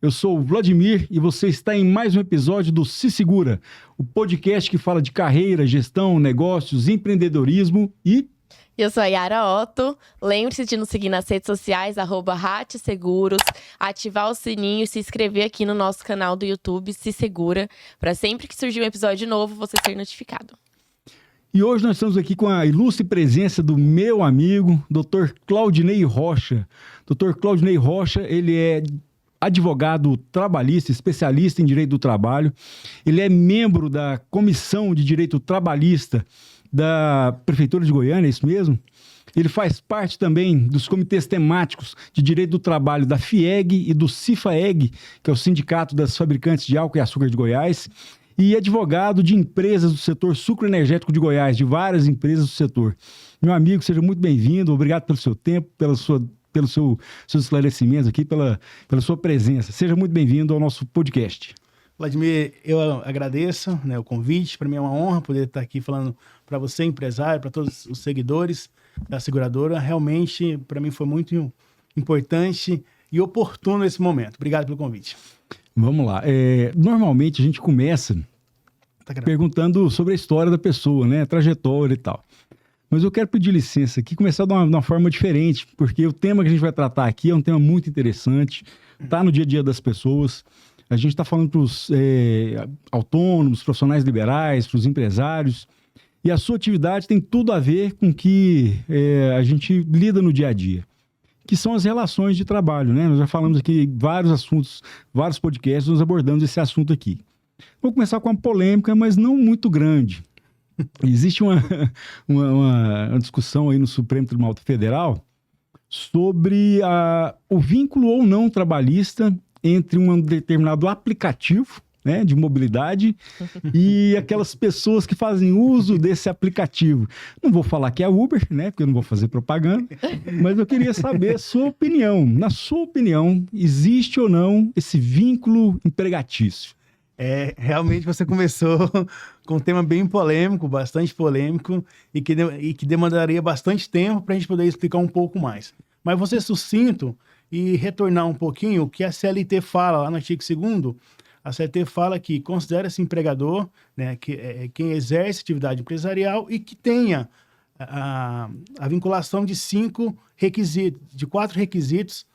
Eu sou o Vladimir e você está em mais um episódio do Se Segura, o podcast que fala de carreira, gestão, negócios, empreendedorismo e... Eu sou a Yara Otto. Lembre-se de nos seguir nas redes sociais, @RatSeguros, ativar o sininho e se inscrever aqui no nosso canal do YouTube, Se Segura, para sempre que surgir um episódio novo, você ser notificado. E hoje nós estamos aqui com a ilustre presença do meu amigo, Dr. Claudinei Rocha. Dr. Claudinei Rocha, ele é advogado trabalhista, especialista em direito do trabalho. Ele é membro da Comissão de Direito Trabalhista da Prefeitura de Goiânia, é isso mesmo? Ele faz parte também dos comitês temáticos de direito do trabalho da FIEG e do CIFAEG, que é o Sindicato das Fabricantes de Álcool e Açúcar de Goiás, e advogado de empresas do setor sucroenergético de Goiás, de várias empresas do setor. Meu amigo, seja muito bem-vindo, obrigado pelo seu tempo, pelos seus esclarecimentos aqui, pela sua presença. Seja muito bem-vindo ao nosso podcast. Vladimir, eu agradeço, o convite. Para mim é uma honra poder estar aqui falando para você, empresário, para todos os seguidores da seguradora. Realmente, para mim foi muito importante e oportuno esse momento. Obrigado pelo convite. Vamos lá. Normalmente a gente começa perguntando sobre a história da pessoa, né? A trajetória e tal. Mas eu quero pedir licença aqui, começar de uma forma diferente, porque o tema que a gente vai tratar aqui é um tema muito interessante, está no dia a dia das pessoas. A gente está falando para os autônomos, profissionais liberais, para os empresários. E a sua atividade tem tudo a ver com o que a gente lida no dia a dia, que são as relações de trabalho, né? Nós já falamos aqui vários assuntos, vários podcasts, nós abordamos esse assunto aqui. Vou começar com uma polêmica, mas não muito grande. Existe uma discussão aí no Supremo Tribunal Federal sobre o vínculo ou não trabalhista entre um determinado aplicativo, né, de mobilidade e aquelas pessoas que fazem uso desse aplicativo. Não vou falar que é Uber, né, porque eu não vou fazer propaganda, mas eu queria saber a sua opinião. Na sua opinião, existe ou não esse vínculo empregatício? Realmente você começou com um tema bem polêmico, bastante polêmico, e que demandaria bastante tempo para a gente poder explicar um pouco mais. Mas vou ser sucinto e retornar um pouquinho o que a CLT fala lá no artigo 2º. A CLT fala que considera-se empregador, né, que é quem exerce atividade empresarial e que tenha a vinculação de 4 requisitos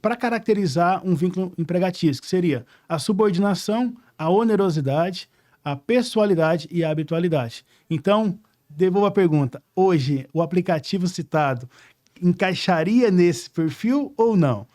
para caracterizar um vínculo empregatício, que seria a subordinação, a onerosidade, a pessoalidade e a habitualidade. Então, devolvo a pergunta. Hoje, o aplicativo citado encaixaria nesse perfil ou não?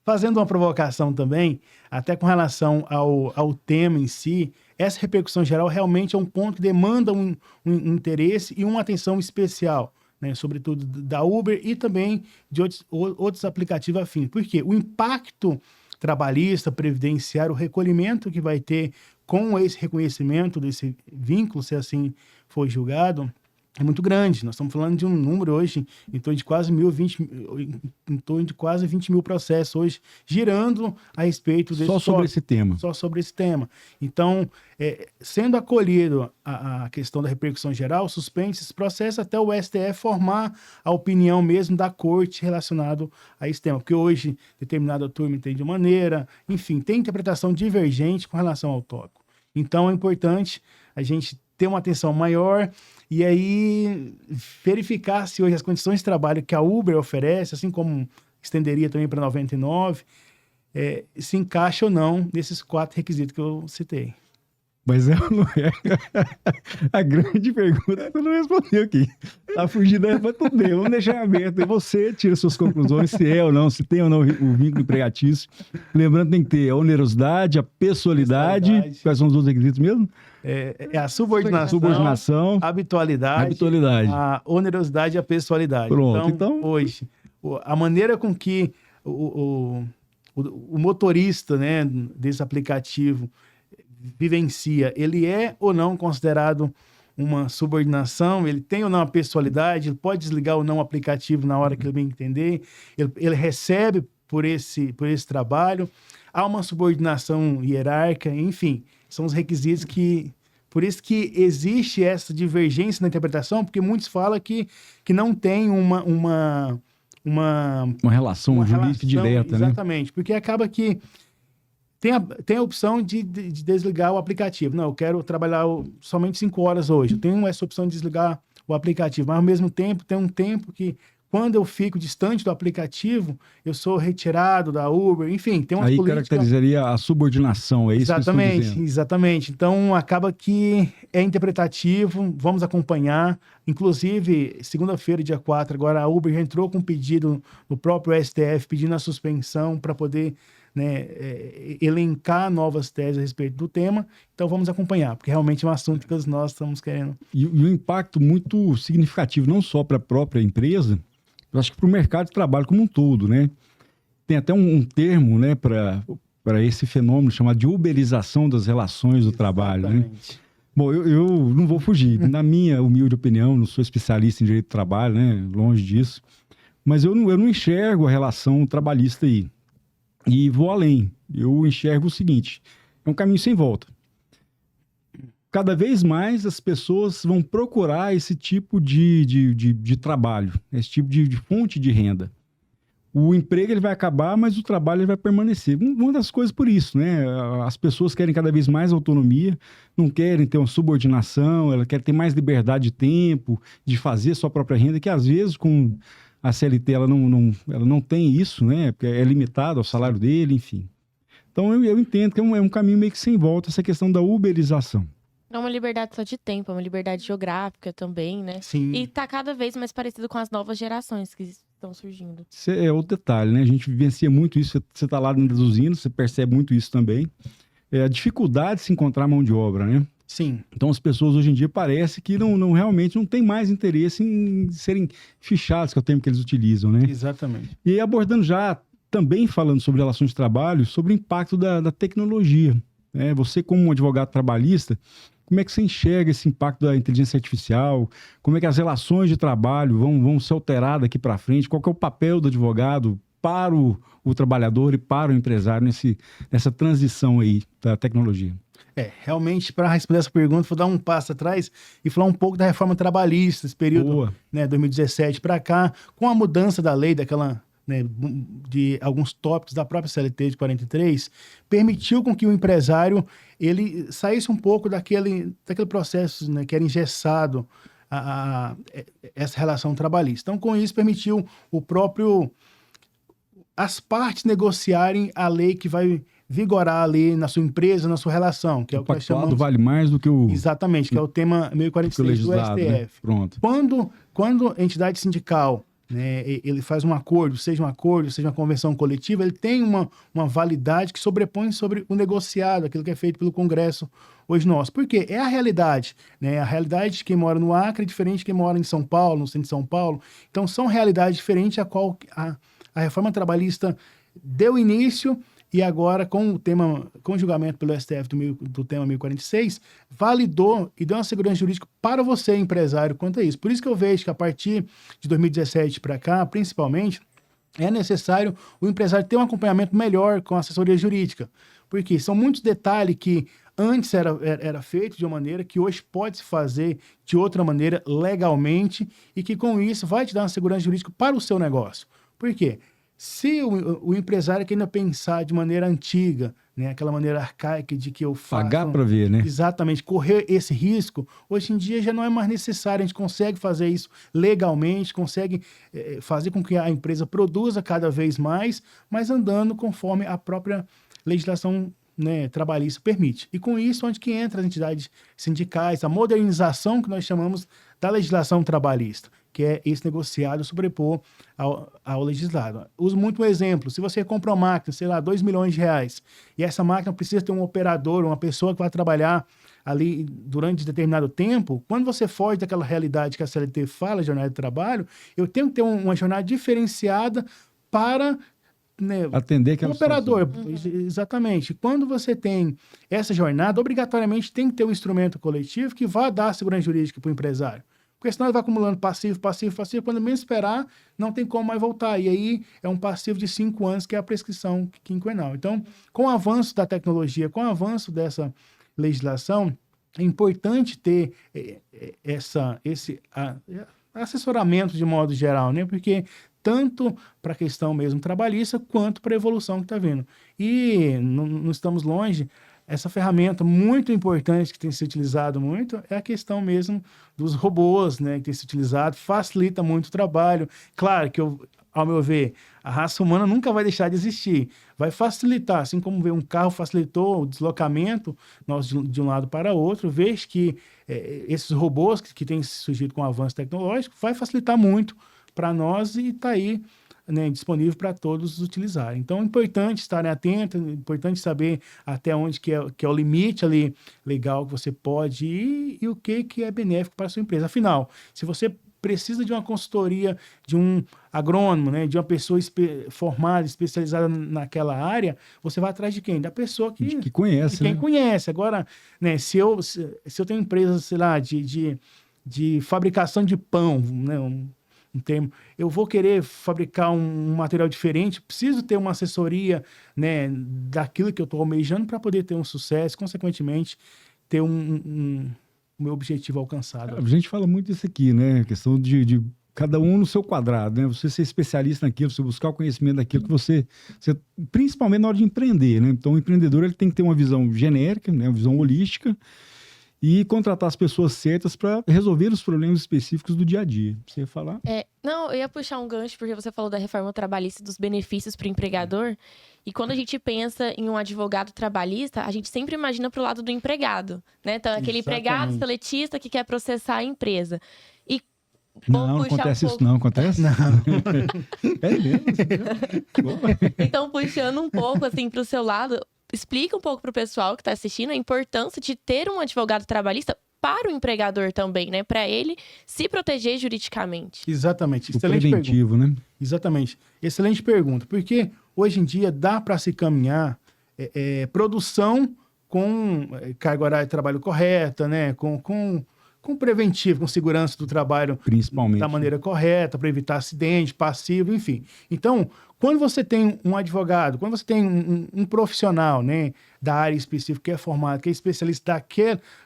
Fazendo uma provocação também, até com relação ao tema em si, essa repercussão geral realmente é um ponto que demanda um interesse e uma atenção especial, né, sobretudo da Uber e também de outros aplicativos afins. Por quê? O impacto trabalhista, previdenciário, o recolhimento que vai ter com esse reconhecimento desse vínculo, se assim for julgado, é muito grande. Nós estamos falando de um número hoje em torno de quase 20 mil processos hoje girando a respeito desse sobre esse tema. Só sobre esse tema. Então, sendo acolhido a questão da repercussão geral, suspende esse processo até o STF formar a opinião mesmo da corte relacionado a esse tema. Porque hoje determinada turma entende de uma maneira, enfim, tem interpretação divergente com relação ao tópico. Então, é importante a gente ter uma atenção maior e aí verificar se hoje as condições de trabalho que a Uber oferece, assim como estenderia também para 99, se encaixa ou não nesses 4 requisitos que eu citei. Mas não é. A grande pergunta você não respondeu aqui. Tá fugindo, mas tudo bem, vamos deixar aberto. E você tira suas conclusões, se é ou não, se tem ou não o vínculo empregatício. Lembrando, tem que ter a onerosidade, a pessoalidade. Quais são os outros requisitos mesmo? A subordinação, a habitualidade, a onerosidade e a pessoalidade. Pronto, então hoje, a maneira com que o motorista, né, desse aplicativo vivencia, ele é ou não considerado uma subordinação, ele tem ou não a pessoalidade, ele pode desligar ou não o aplicativo na hora que ele bem entender, ele recebe por esse trabalho, há uma subordinação hierárquica, enfim, são os requisitos que... Por isso que existe essa divergência na interpretação, porque muitos falam que não tem uma relação jurídica direta, exatamente, né? Porque acaba que tem a opção de desligar o aplicativo. Não, eu quero trabalhar somente 5 horas hoje. Eu tenho essa opção de desligar o aplicativo, mas ao mesmo tempo tem um tempo que quando eu fico distante do aplicativo, eu sou retirado da Uber, enfim, tem uma Aí política... caracterizaria a subordinação, é isso que eu estou dizendo. Exatamente. Então, acaba que é interpretativo, vamos acompanhar. Inclusive, segunda-feira, dia 4, agora a Uber já entrou com um pedido no próprio STF, pedindo a suspensão para poder, né, elencar novas teses a respeito do tema. Então, vamos acompanhar, porque realmente é um assunto que nós estamos querendo. E um impacto muito significativo, não só para a própria empresa, eu acho que para o mercado de trabalho como um todo, né? Tem até um termo, né, para esse fenômeno chamado de uberização das relações do trabalho, né? Bom, eu não vou fugir. Na minha humilde opinião, não sou especialista em direito do trabalho, né? Longe disso. Mas eu não enxergo a relação trabalhista aí. E vou além. Eu enxergo o seguinte: é um caminho sem volta. Cada vez mais as pessoas vão procurar esse tipo de trabalho, esse tipo de fonte de renda. O emprego ele vai acabar, mas o trabalho ele vai permanecer. Uma das coisas por isso, né? As pessoas querem cada vez mais autonomia, não querem ter uma subordinação, elas querem ter mais liberdade de tempo, de fazer sua própria renda, que às vezes com a CLT ela não tem isso, né? Porque é limitado ao salário dele, enfim. Então eu entendo que é um caminho meio que sem volta essa questão da uberização. É uma liberdade só de tempo, é uma liberdade geográfica também, né? Sim. E tá cada vez mais parecido com as novas gerações que estão surgindo. Esse é outro detalhe, né? A gente vivencia muito isso, você tá lá dentro das usinas, você percebe muito isso também. A dificuldade de se encontrar mão de obra, né? Sim. Então as pessoas hoje em dia parece que realmente não tem mais interesse em serem fichados, que é o termo que eles utilizam, né? Exatamente. E aí, abordando já, também falando sobre relações de trabalho, sobre o impacto da tecnologia, né? Você como um advogado trabalhista, como é que você enxerga esse impacto da inteligência artificial? Como é que as relações de trabalho vão ser alteradas daqui para frente? Qual que é o papel do advogado para o trabalhador e para o empresário nessa transição aí da tecnologia? Realmente, para responder essa pergunta, vou dar um passo atrás e falar um pouco da reforma trabalhista, esse período, né, 2017 para cá, com a mudança da lei, né, de alguns tópicos da própria CLT de 43, permitiu com que o empresário ele saísse um pouco daquele processo, né, que era engessado essa relação trabalhista. Então, com isso, permitiu as partes negociarem a lei que vai vigorar ali na sua empresa, na sua relação, que é o que nós chamamos... vale mais do que o... Exatamente, que é o tema 1046 do STF. Né? Pronto. Quando a entidade sindical, né, ele faz um acordo, seja uma convenção coletiva, ele tem uma validade que sobrepõe sobre o negociado, aquilo que é feito pelo Congresso hoje nosso. Por quê? É a realidade, né? A realidade de quem mora no Acre é diferente de quem mora em São Paulo, no centro de São Paulo. Então, são realidades diferentes a qual a reforma trabalhista deu início e agora, com o julgamento pelo STF do tema 1046, validou e deu uma segurança jurídica para você, empresário, quanto a isso. Por isso que eu vejo que a partir de 2017 para cá, principalmente, é necessário o empresário ter um acompanhamento melhor com a assessoria jurídica. Porque são muitos detalhes que antes era feito de uma maneira que hoje pode se fazer de outra maneira legalmente e que com isso vai te dar uma segurança jurídica para o seu negócio. Por quê? Se o empresário que ainda pensar de maneira antiga, né, aquela maneira arcaica de que eu faço... Pagar para ver, né? Exatamente, correr esse risco, hoje em dia já não é mais necessário, a gente consegue fazer isso legalmente, consegue fazer com que a empresa produza cada vez mais, mas andando conforme a própria legislação, né, trabalhista permite. E com isso, onde que entra as entidades sindicais, a modernização que nós chamamos da legislação trabalhista, que é esse negociado sobrepor ao legislado. Uso muito um exemplo. Se você compra uma máquina, sei lá, 2 milhões de reais, e essa máquina precisa ter um operador, uma pessoa que vai trabalhar ali durante determinado tempo, quando você foge daquela realidade que a CLT fala, jornada de trabalho, eu tenho que ter uma jornada diferenciada para... né, atender aquela operador, exatamente. Quando você tem essa jornada, obrigatoriamente tem que ter um instrumento coletivo que vá dar segurança jurídica para o empresário. Porque senão ele vai acumulando passivo, quando menos esperar, não tem como mais voltar. E aí é um passivo de 5 anos, que é a prescrição quinquenal. Então, com o avanço da tecnologia, com o avanço dessa legislação, é importante ter esse assessoramento de modo geral, né? Porque tanto para a questão mesmo trabalhista, quanto para a evolução que está vindo. E não estamos longe, essa ferramenta muito importante que tem se utilizado muito é a questão mesmo dos robôs, né, que tem se utilizado, facilita muito o trabalho. Claro que, ao meu ver, a raça humana nunca vai deixar de existir, vai facilitar, assim como um carro facilitou o deslocamento nosso de um lado para outro, vejo que esses robôs que têm surgido com o avanço tecnológico vai facilitar muito para nós e está aí, né, disponível para todos utilizarem. Então, é importante estarem atentos, é importante saber até onde que é o limite ali legal que você pode ir e o que é benéfico para a sua empresa. Afinal, se você precisa de uma consultoria de um agrônomo, né, de uma pessoa formada, especializada naquela área, você vai atrás de quem? Da pessoa que conhece, de quem né? conhece. Agora, né, se eu tenho empresa, sei lá, de fabricação de pão, né, um termo, eu vou querer fabricar um material diferente, preciso ter uma assessoria, né, daquilo que eu estou almejando para poder ter um sucesso, consequentemente, ter o meu objetivo alcançado. A gente fala muito isso aqui, né? A questão de cada um no seu quadrado, né? Você ser especialista naquilo, você buscar o conhecimento daquilo que você principalmente na hora de empreender, né? Então, o empreendedor ele tem que ter uma visão genérica, né? Uma visão holística e contratar as pessoas certas para resolver os problemas específicos do dia a dia. Você ia falar? Não, eu ia puxar um gancho, porque você falou da reforma trabalhista e dos benefícios para o empregador. E quando a gente pensa em um advogado trabalhista, a gente sempre imagina para o lado do empregado, né? Então, aquele empregado seletista que quer processar a empresa. E não acontece isso, não acontece? Não. É mesmo? Então, puxando um pouco assim para o seu lado, explica um pouco para o pessoal que está assistindo a importância de ter um advogado trabalhista para o empregador também, né? Para ele se proteger juridicamente. Exatamente. O preventivo, né? Exatamente. Excelente pergunta. Porque hoje em dia dá para se caminhar produção com carga horária de trabalho correta, né? Com preventivo, com segurança do trabalho, principalmente, da maneira correta, para evitar acidente, passivo, enfim. Então, quando você tem um advogado, quando você tem um profissional, né, da área específica que é formado, que é especialista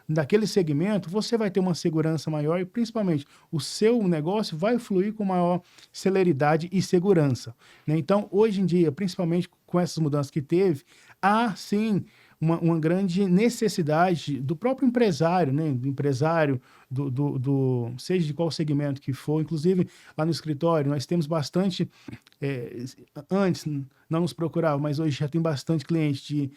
daquele segmento, você vai ter uma segurança maior e, principalmente, o seu negócio vai fluir com maior celeridade e segurança, né? Então, hoje em dia, principalmente com essas mudanças que teve, há, sim, uma grande necessidade do próprio empresário, né? Do empresário, seja de qual segmento que for. Inclusive, lá no escritório, nós temos bastante... antes não nos procurava, mas hoje já tem bastante cliente de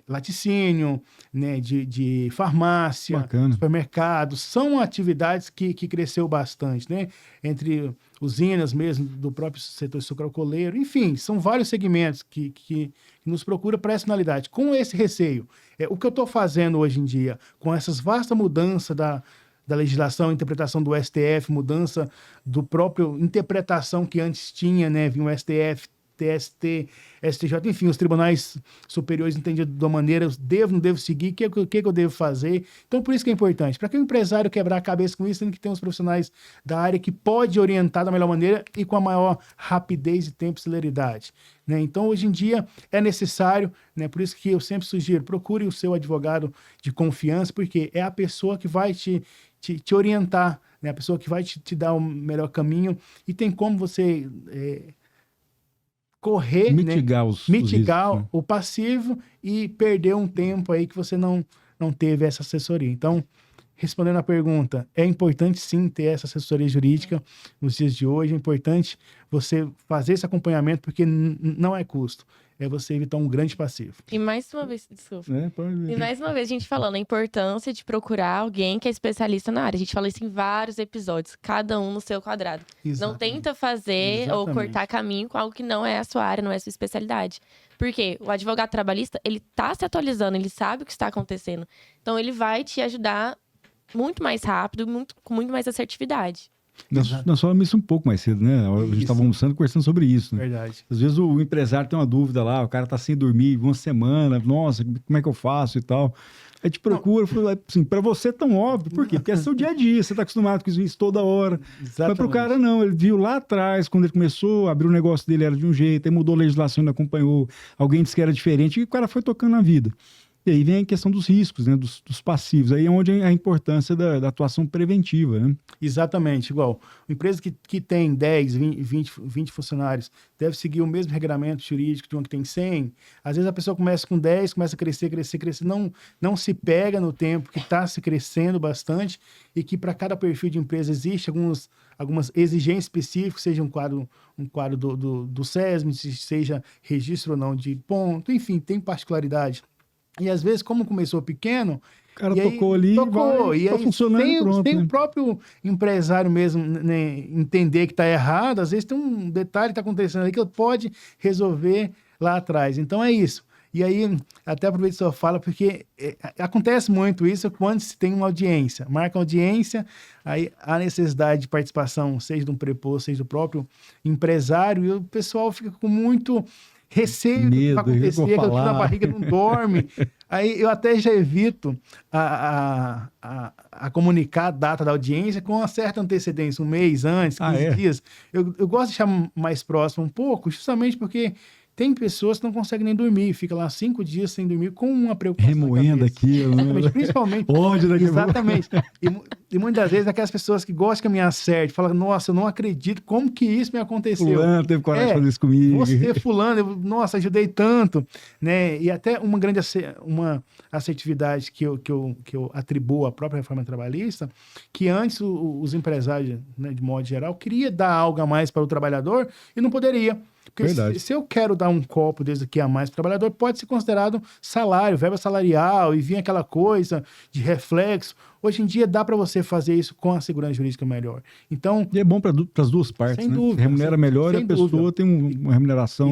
laticínio, né? De farmácia, bacana, supermercados. São atividades que cresceu bastante, né? Entre usinas mesmo, do próprio setor sucroalcooleiro. Enfim, são vários segmentos que nos procura para essa finalidade. Com esse receio, o que eu estou fazendo hoje em dia, com essas vastas mudanças da legislação, interpretação do STF, mudança do próprio interpretação que antes tinha, né? Vinha o STF, TST, STJ, enfim, os tribunais superiores entendem de uma maneira, eu devo, não devo seguir, o que eu devo fazer. Então, por isso que é importante. Para que o empresário quebrar a cabeça com isso, tem que ter uns profissionais da área que pode orientar da melhor maneira e com a maior rapidez e tempo e celeridade, né? Então, hoje em dia, é necessário, né? Por isso que eu sempre sugiro, procure o seu advogado de confiança, porque é a pessoa que vai te orientar, né? A pessoa que vai te dar o melhor caminho e tem como você... correr, mitigar, né? os riscos, né? O passivo e perder um tempo aí que você não teve essa assessoria. Então, respondendo a pergunta, é importante sim ter essa assessoria jurídica nos dias de hoje, é importante você fazer esse acompanhamento porque não é custo, é você evitar um grande passivo. E mais uma vez, desculpa. Pode ver. E mais uma vez a gente falando a importância de procurar alguém que é especialista na área. A gente fala isso em vários episódios, cada um no seu quadrado. Exatamente. Não tenta fazer ou cortar caminho com algo que não é a sua área, não é a sua especialidade. Porque o advogado trabalhista, ele tá se atualizando, ele sabe o que está acontecendo. Então, ele vai te ajudar muito mais rápido, com muito mais assertividade. Nós falamos isso um pouco mais cedo, né? A gente estava almoçando, conversando sobre isso, né? Verdade. Às vezes o empresário tem uma dúvida lá, o cara tá sem dormir uma semana, nossa, como é que eu faço e tal. Aí te procura, assim, pra você é tão óbvio, por quê? Porque é seu dia a dia, você tá acostumado com isso toda hora. Exatamente. Mas pro cara não, ele viu lá atrás, quando ele começou, abriu o negócio dele, era de um jeito, aí mudou a legislação, ele acompanhou, alguém disse que era diferente, e o cara foi tocando na vida. E aí vem a questão dos riscos, né, dos passivos. Aí é onde a importância da atuação preventiva, né? Exatamente, igual. Uma empresa que tem 10, 20 funcionários deve seguir o mesmo regramento jurídico de uma que tem 100. Às vezes a pessoa começa com 10, começa a crescer, não se pega no tempo que está se crescendo bastante e que para cada perfil de empresa existe algumas exigências específicas, seja um quadro do SESM, seja registro ou não de ponto, enfim, tem particularidade. E às vezes, como começou pequeno... O cara tocou ali e tá funcionando, pronto, tem né? o próprio empresário mesmo, né, entender que está errado. Às vezes tem um detalhe que está acontecendo ali que ele pode resolver lá atrás. Então é isso. E aí, até aproveito a sua fala, porque acontece muito isso quando se tem uma audiência. Marca audiência, aí há necessidade de participação, seja de um preposto, seja do próprio empresário, e o pessoal fica com muito... receio do que vai acontecer, que a barriga não dorme. Aí eu até já evito a comunicar a data da audiência com uma certa antecedência, um mês antes, 15 dias. Eu gosto de deixar mais próximo um pouco, justamente porque tem pessoas que não conseguem nem dormir, fica lá 5 dias sem dormir com uma preocupação. Remoendo aquilo, né? Principalmente. Exatamente. E muitas das vezes aquelas pessoas que gostam de caminhar certo, falam, nossa, eu não acredito, como que isso me aconteceu? Fulano teve coragem de fazer isso comigo. Você, fulano, nossa, ajudei tanto, né? E até uma grande assertividade que eu atribuo à própria reforma trabalhista, que antes os empresários, né, de modo geral, queria dar algo a mais para o trabalhador e não poderia. Porque se eu quero dar um copo desse aqui a mais para o trabalhador, pode ser considerado salário, verba salarial, e vir aquela coisa de reflexo. Hoje em dia dá para você fazer isso com a segurança jurídica melhor. Então, e é bom para as duas partes, sem né? dúvida, remunera melhor e a pessoa tem uma remuneração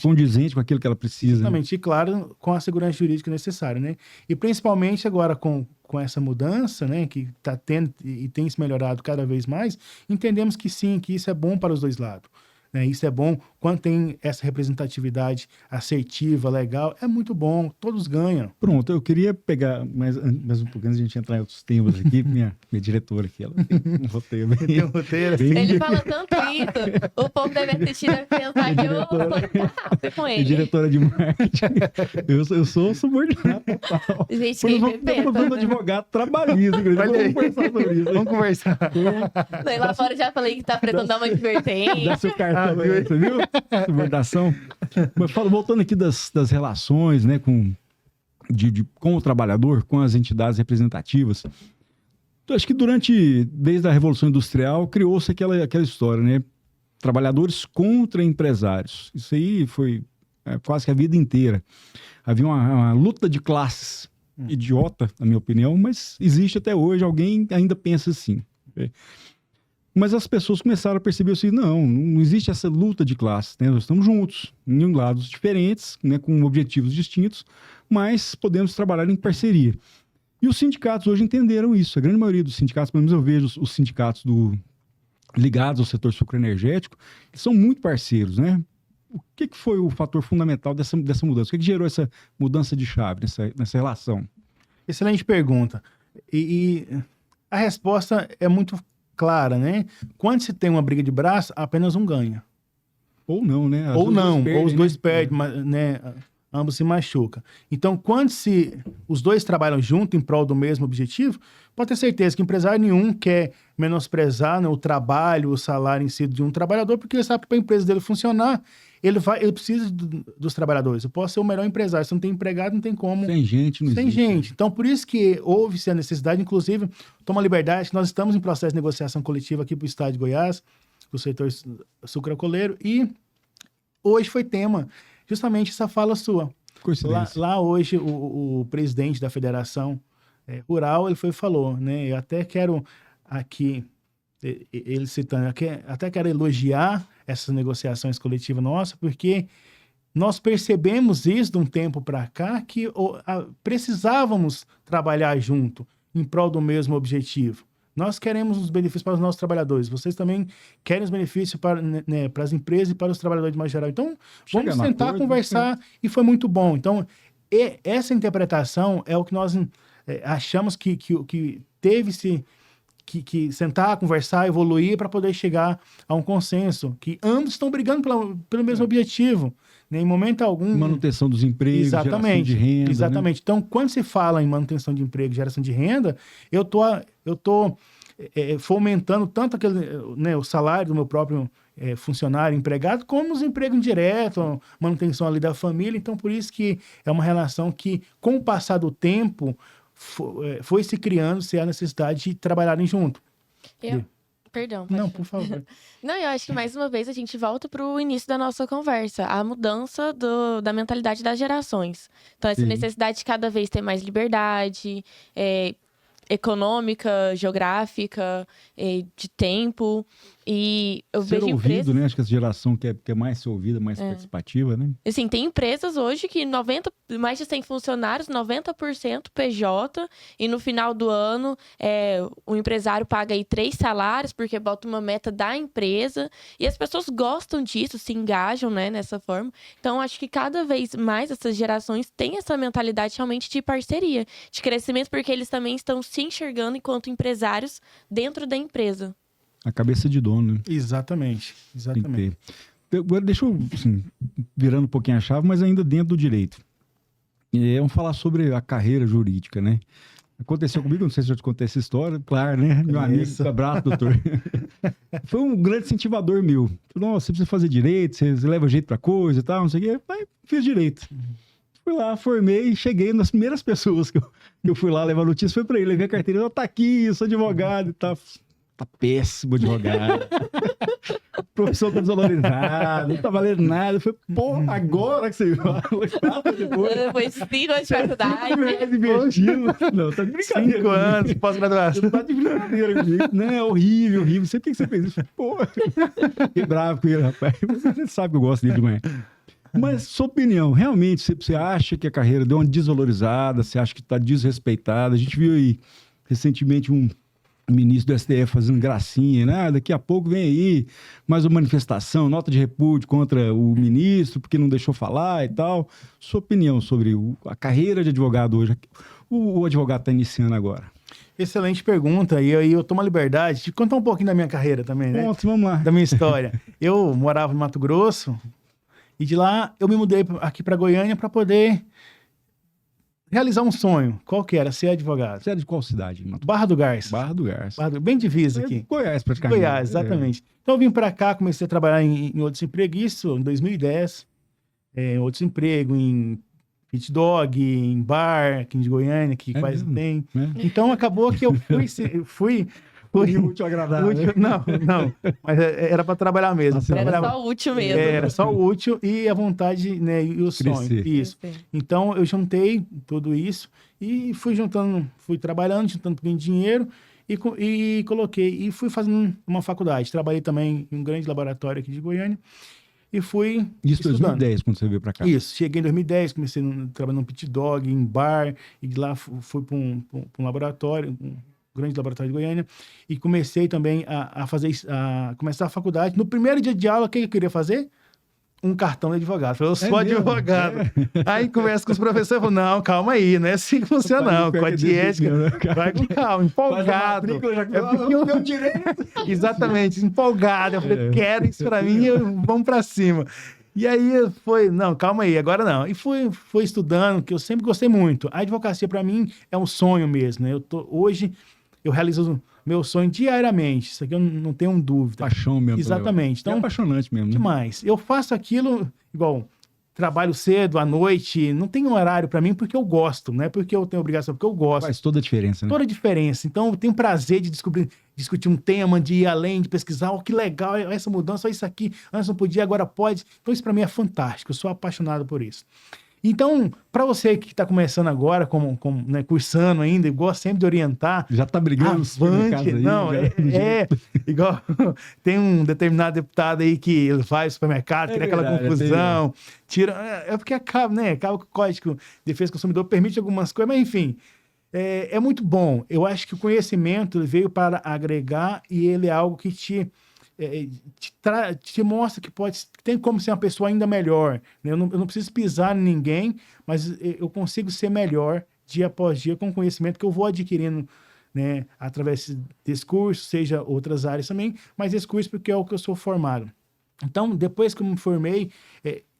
condizente com aquilo que ela precisa. Exatamente, né? E claro, com a segurança jurídica necessária, né? E principalmente agora com essa mudança, né, que está tendo e tem se melhorado cada vez mais, entendemos que sim, que isso é bom para os dois lados. Né? Isso é bom, quando tem essa representatividade assertiva, legal, é muito bom, todos ganham. Pronto, eu queria pegar mais um pouquinho antes de a gente entrar em outros temas aqui, minha diretora aqui, ela tem um roteiro. Tem um roteiro. Ele fala tanto isso, o povo deve assistir, deve pensar que eu fui com ele. Diretora de marketing, eu sou subordinado total. Gente, quem vamos advogado trabalhista, vamos conversar sobre isso. Vamos conversar. Lá fora já falei que tá precisando dar uma advertência. Dá seu cartão aí, você viu? Subordinação. Mas voltando aqui das relações, né, com o trabalhador, com as entidades representativas. Então, acho que desde a Revolução Industrial, criou-se aquela história, né? Trabalhadores contra empresários. Isso aí foi quase que a vida inteira. Havia uma luta de classes. Idiota, na minha opinião, mas existe até hoje. Alguém ainda pensa assim. Mas as pessoas começaram a perceber assim, não existe essa luta de classes, né? Nós estamos juntos, em lados diferentes, né, com objetivos distintos, mas podemos trabalhar em parceria. E os sindicatos hoje entenderam isso. A grande maioria dos sindicatos, pelo menos eu vejo os sindicatos ligados ao setor sucroenergético, eles são muito parceiros, né? O que foi o fator fundamental dessa mudança? O que gerou essa mudança de chave nessa relação? Excelente pergunta. E a resposta é muito clara, né? Quando se tem uma briga de braço, apenas um ganha. Ou não, né? Ou os dois perdem, né? Ambos se machucam. Então, quando os dois trabalham junto em prol do mesmo objetivo, pode ter certeza que empresário nenhum quer menosprezar, né, o trabalho, o salário em si de um trabalhador, porque ele sabe que para a empresa dele funcionar, ele precisa dos trabalhadores. Eu posso ser o melhor empresário, se não tem empregado, não tem como. Sem gente, não existe. Sem gente. Então, por isso que houve-se a necessidade, inclusive, toma liberdade, nós estamos em processo de negociação coletiva aqui para o estado de Goiás, do setor sucroalcooleiro, e hoje foi tema justamente essa fala sua. Lá hoje, o presidente da Federação Rural, ele falou, né? Eu até quero aqui, ele citando, até quero elogiar essas negociações coletivas nossas, porque nós percebemos isso de um tempo para cá, que precisávamos trabalhar junto, em prol do mesmo objetivo. Nós queremos os benefícios para os nossos trabalhadores. Vocês também querem os benefícios para as empresas e para os trabalhadores de mais geral. Então, vamos sentar, conversar, e foi muito bom. Então, essa interpretação é o que nós achamos que teve-se que sentar, conversar, evoluir para poder chegar a um consenso, que ambos estão brigando pelo mesmo objetivo, né? Em momento algum... Manutenção dos empregos, Exatamente, geração de renda. exatamente. Né? Então, quando se fala em manutenção de emprego, geração de renda, eu tô fomentando tanto aquele, né, o salário do meu próprio funcionário, empregado, como os empregos indiretos, manutenção ali da família. Então, por isso que é uma relação que, com o passar do tempo, foi se criando a necessidade de trabalharem junto. Perdão. Não, por favor. Não, eu acho que mais uma vez a gente volta para o início da nossa conversa, a mudança da mentalidade das gerações. Então, essa necessidade de cada vez ter mais liberdade, econômica, geográfica, de tempo. E eu Ser vejo ouvido, empresas... né? Acho que essa geração quer mais ser ouvida, mais participativa, né? Assim, tem empresas hoje que mais de 100 funcionários, 90% PJ, e no final do ano o empresário paga aí 3 salários, porque bota uma meta da empresa, e as pessoas gostam disso, se engajam, né, nessa forma. Então, acho que cada vez mais essas gerações têm essa mentalidade realmente de parceria, de crescimento, porque eles também estão se enxergando enquanto empresários dentro da empresa. A cabeça de dono, né? Exatamente. Agora, deixa eu, assim, virando um pouquinho a chave, mas ainda dentro do direito. Vamos falar sobre a carreira jurídica, né? Aconteceu comigo, não sei se eu te contei essa história, claro, né? Meu amigo, abraço, doutor. Foi um grande incentivador meu. Falou, você precisa fazer direito, você leva jeito pra coisa e tal, não sei o quê. Aí, fiz direito. Fui lá, formei, cheguei nas primeiras pessoas que eu fui lá levar notícia, foi pra ele, levei a carteira, tá aqui, eu sou advogado e tal. Tá péssimo advogado. Professor tá desvalorizado, não tá valendo nada. Eu falei, pô, agora que você fala. Depois de 5 anos de faculdade. Não, tá de brincadeira. 5 anos de pós-graduação. Tá de brincadeira comigo. Não, é horrível, horrível. Sei por que você fez isso. Pô, fiquei bravo com ele, rapaz. Você sabe que eu gosto dele de manhã. Mas, sua opinião, realmente, você acha que a carreira deu uma desvalorizada? Você acha que tá desrespeitada? A gente viu aí, recentemente, um ministro do STF fazendo gracinha, né? Daqui a pouco vem aí mais uma manifestação, nota de repúdio contra o ministro, porque não deixou falar e tal. Sua opinião sobre a carreira de advogado hoje? O advogado está iniciando agora. Excelente pergunta. E aí eu tomo a liberdade de contar um pouquinho da minha carreira também, né? Vamos lá. Da minha história. Eu morava no Mato Grosso e de lá eu me mudei aqui para Goiânia para poder realizar um sonho. Qual que era? Ser advogado. Você é de qual cidade? Barra do Garça. Barra do Garça. Bem divisa aqui. Goiás, praticamente. Goiás, exatamente. Então eu vim para cá, comecei a trabalhar em outros empregos, isso em 2010. Outros empregos em pit dog, em bar, aqui de Goiânia, que quase não tem. Então acabou que eu fui útil, agradável. Não. Mas era para trabalhar mesmo. Era só o útil mesmo. Era só o útil e a vontade, né, e o sonho. Isso. Então eu juntei tudo isso e fui trabalhando, juntando um pouquinho de dinheiro e coloquei. E fui fazendo uma faculdade. Trabalhei também em um grande laboratório aqui de Goiânia e fui Isso em 2010, quando você veio para cá? Isso. Cheguei em 2010, comecei trabalhando no pit dog, em bar, e de lá fui para um laboratório, grande laboratório de Goiânia, e comecei também a começar a faculdade. No primeiro dia de aula, o que eu queria fazer? Um cartão de advogado. Falei, eu sou advogado. Aí conversa com os professores, falo, não, calma aí, não é assim que funciona, não. Código de ética, vai com calma, empolgado. Meu direito. Exatamente, empolgado. Eu falei, quero isso pra mim, vamos pra cima. E aí foi, não, calma aí, agora não. E fui estudando, que eu sempre gostei muito. A advocacia pra mim é um sonho mesmo, né? Hoje eu realizo meu sonho diariamente. Isso aqui eu não tenho dúvida. Paixão mesmo. Exatamente. Então, é apaixonante mesmo. Né? Demais. Eu faço aquilo igual trabalho cedo, à noite. Não tem um horário para mim porque eu gosto. Não é porque eu tenho obrigação, porque eu gosto. Faz toda a diferença, né? Toda a diferença. Então, eu tenho prazer de discutir um tema, de ir além, de pesquisar. Oh, que legal, essa mudança, isso aqui. Antes não podia, agora pode. Então, isso para mim é fantástico. Eu sou apaixonado por isso. Então, para você que está começando agora, né, cursando ainda, eu gosto sempre de orientar. Já está brigando no supermercado aí. Não, igual tem um determinado deputado aí que vai ao supermercado, cria aquela confusão, tira. Porque acaba que o Código de Defesa do Consumidor permite algumas coisas, mas enfim, é muito bom. Eu acho que o conhecimento veio para agregar e ele é algo que te mostra que tem como ser uma pessoa ainda melhor. Né? Eu não preciso pisar em ninguém, mas eu consigo ser melhor dia após dia com o conhecimento que eu vou adquirindo, né, através desse curso, seja outras áreas também, mas esse curso porque é o que eu sou formado. Então, depois que eu me formei,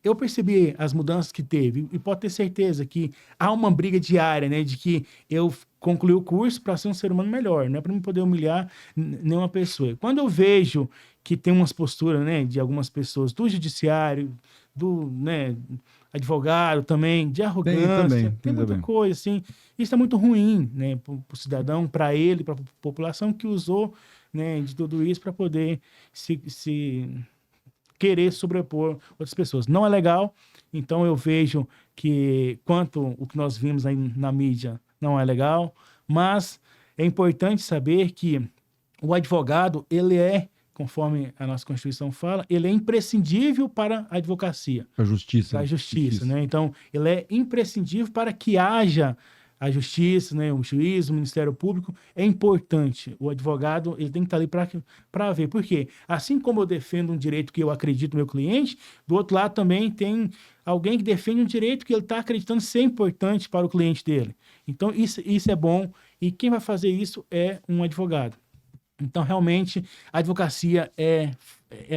eu percebi as mudanças que teve e pode ter certeza que há uma briga diária, né? De que eu concluí o curso para ser um ser humano melhor, não é para mim poder humilhar nenhuma pessoa. Quando eu vejo que tem umas posturas, né, de algumas pessoas do judiciário, do, né, advogado também, de arrogância, tem muita coisa, assim. Isso é muito ruim, né, para o cidadão, para ele, para a população que usou, né, de tudo isso para poder se querer sobrepor outras pessoas. Não é legal, então eu vejo que quanto o que nós vimos aí na mídia não é legal, mas é importante saber que o advogado, ele é, conforme a nossa Constituição fala, ele é imprescindível para a advocacia. A justiça. Para a justiça, né? Então, ele é imprescindível para que haja a justiça, né? O juiz, o Ministério Público. É importante. O advogado, ele tem que estar ali para ver. Por quê? Assim como eu defendo um direito que eu acredito no meu cliente, do outro lado também tem alguém que defende um direito que ele está acreditando ser importante para o cliente dele. Então, isso é bom. E quem vai fazer isso é um advogado. Então, realmente, a advocacia é